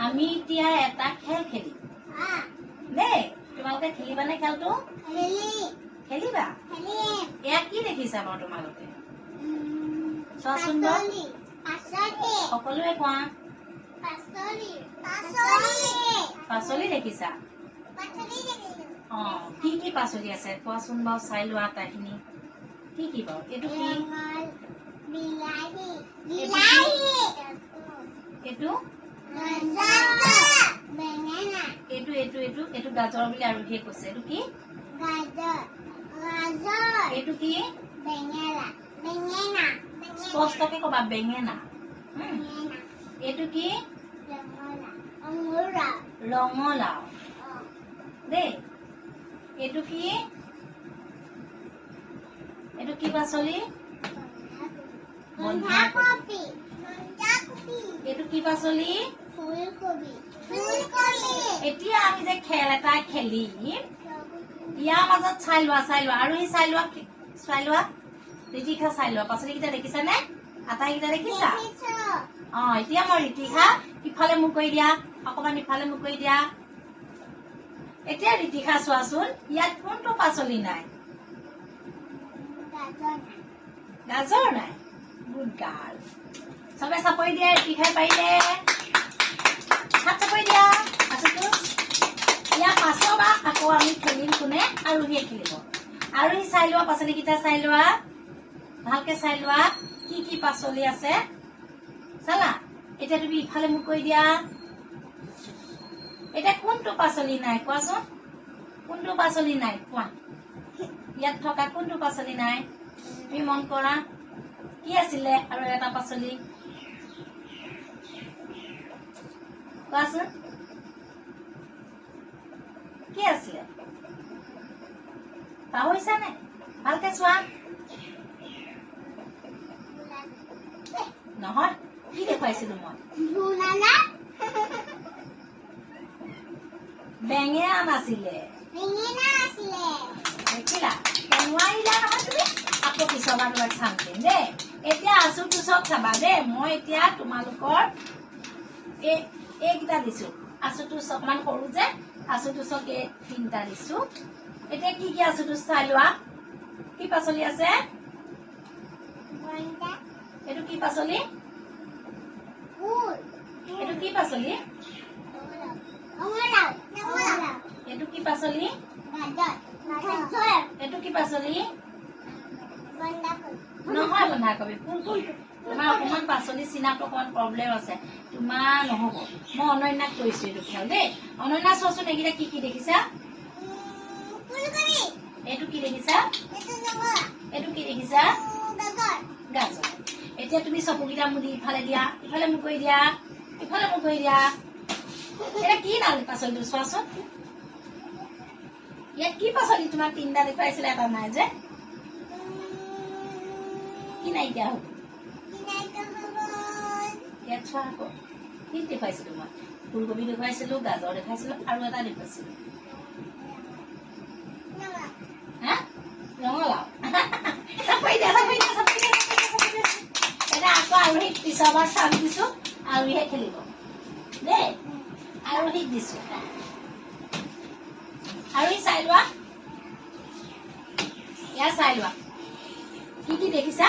আমি এতিয়া এটা খেল খেলিম দেই তোমালোকে খেলিবানে খেলটো খেলিবা এয়া কি দেখিছা বাৰু তোমালোকে চোৱাচোন সকলোৱে কোৱা পাচলি দেখিছা কি কি পাচলি আছে কোৱাচোন বাৰু চাই লোৱা আটাইখিনি কি কি বাৰু এইটো কি এইটো এইটো এইটো এইটো এইটো গাজৰ বুলি আৰু হে কৈছে এইটো কি এইটো কি স্পষ্টকে কবা বেঙেনা এইটো কি ৰঙালাও দেই এইটো কি পাচলি বন্ধাকবি এইটো কি পাচলি এতিয়া আমি যে খেল এটা খেলিম ইয়াৰ মাজত চাই লোৱা আৰু সেই চাই লোৱা ঋতিকা চাই লোৱা পাচলিকেইটা দেখিছানে আটাইকেইটা দেখিছা এতিয়া মই ঋতিকা ইফালে মুখ কৰি দিয়া অকমান ইফালে মুখ কৰি দিয়া এতিয়া ঋতিকা চোৱাচোন ইয়াত কোনটো পাচলি নাই গাজৰ নাই গুড গাৰ্ল চবে চাপৰি দিয়া ঋতিকাই পাৰিলে হাত চাপৰি দিয়া আছোতো ইয়াৰ পাছৰ বা আকৌ আমি খেলিম কোনে আৰু সি খেলিব আৰু সি চাই লোৱা পাচলিকেইটা চাই লোৱা ভালকে চাই লোৱা কি কি পাচলি আছে চালা এতিয়া তুমি ইফালে মুখ কৰি দিয়া এটা কোনটো পাচলি নাই কোৱাচোন কোনটো পাচলি নাই কোৱা ইয়াত থকা কোনটো পাচলি নাই তুমি মন কৰা কি আছিলে আৰু এটা পাচলি কোৱাচোন কি আছিলে পাহৰিছা নে ভালকে চোৱা নহয় কি দেখুৱাইছিলো মই বেঙেনা নাছিলে দেখিলা নোৱাৰিলা নহয় তুমি আকৌ পিছৰবাৰ তোমাক চাম দিম দেই এতিয়া আছো পিছত চাবা দেই মই এতিয়া তোমালোকৰ এইকেইটা দিছো আছোতো অকমান সৰু যে আছোতো চক এই 3টা দিছো এতিয়া কি কি আছোতো চাই লোৱা কি পাচলি আছে এইটো কি পাচলি এইটো কি পাচলি এইটো কি পাচলি এইটো কি পাচলি নহয় বন্ধাকবি কোনটো তোমাৰ অকমান পাচলি চিনাত অকমান প্ৰব্লেম আছে তোমাৰ নহব মই অনন্যাক কৈছো এইটো খেল দেই অনন্যা চোৱাচোন এইকেইটা কি কি দেখিছা এইটো কি দেখিছা এইটো কি দেখিছা গাজৰ এতিয়া তুমি চকুকেইটা মুদি ইফালে দিয়া ইফালে মুখ কৰি দিয়া ইফালে মুখ কৰি দিয়া এটা কি নাম পাচলিটো চোৱাচোন ইয়াত কি পাচলি তোমাক 3টা দেখুৱাইছিলে এটা নাই যে কি নাইকিয়া হ'ব ইয়াত চোৱা আকৌ কি দেখুৱাইছিলো মই ফুলকবি দেখুৱাইছিলো গাজৰ দেখাইছিলো আৰু এটা দেখুৱাইছিলো ৰঙালাও এতিয়া আকৌ আৰু সেই পিছৰবাৰ চাম দিছো আৰু ইহে খেলিব দেই আৰু সি দিছো আৰু ই চাই লোৱা ইয়াৰ চাই লোৱা কি কি দেখিছা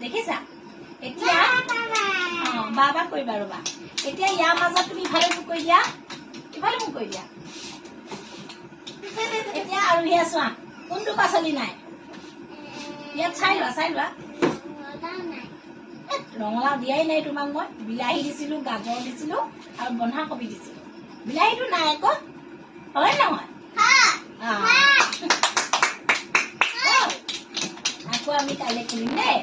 দেখিছা এতিয়া বাবা কৰিবা ৰবা এতিয়া ইয়াৰ মাজত তুমি ইফালে মুখ কৰি দিয়া ইফালে মুখ কৰি দিয়া এতিয়া আৰু ইয়া চোৱা কোনটো পাচলি নাই ইয়াত চাই লোৱা ৰঙালাও দিয়াই নাই তোমাক মই বিলাহী দিছিলো গাজৰ দিছিলো আৰু বন্ধাকবি দিছিলো বিলাহীটো নাই আকৌ হয় নহয় আকৌ আমি কাইলৈ খেলিম দেই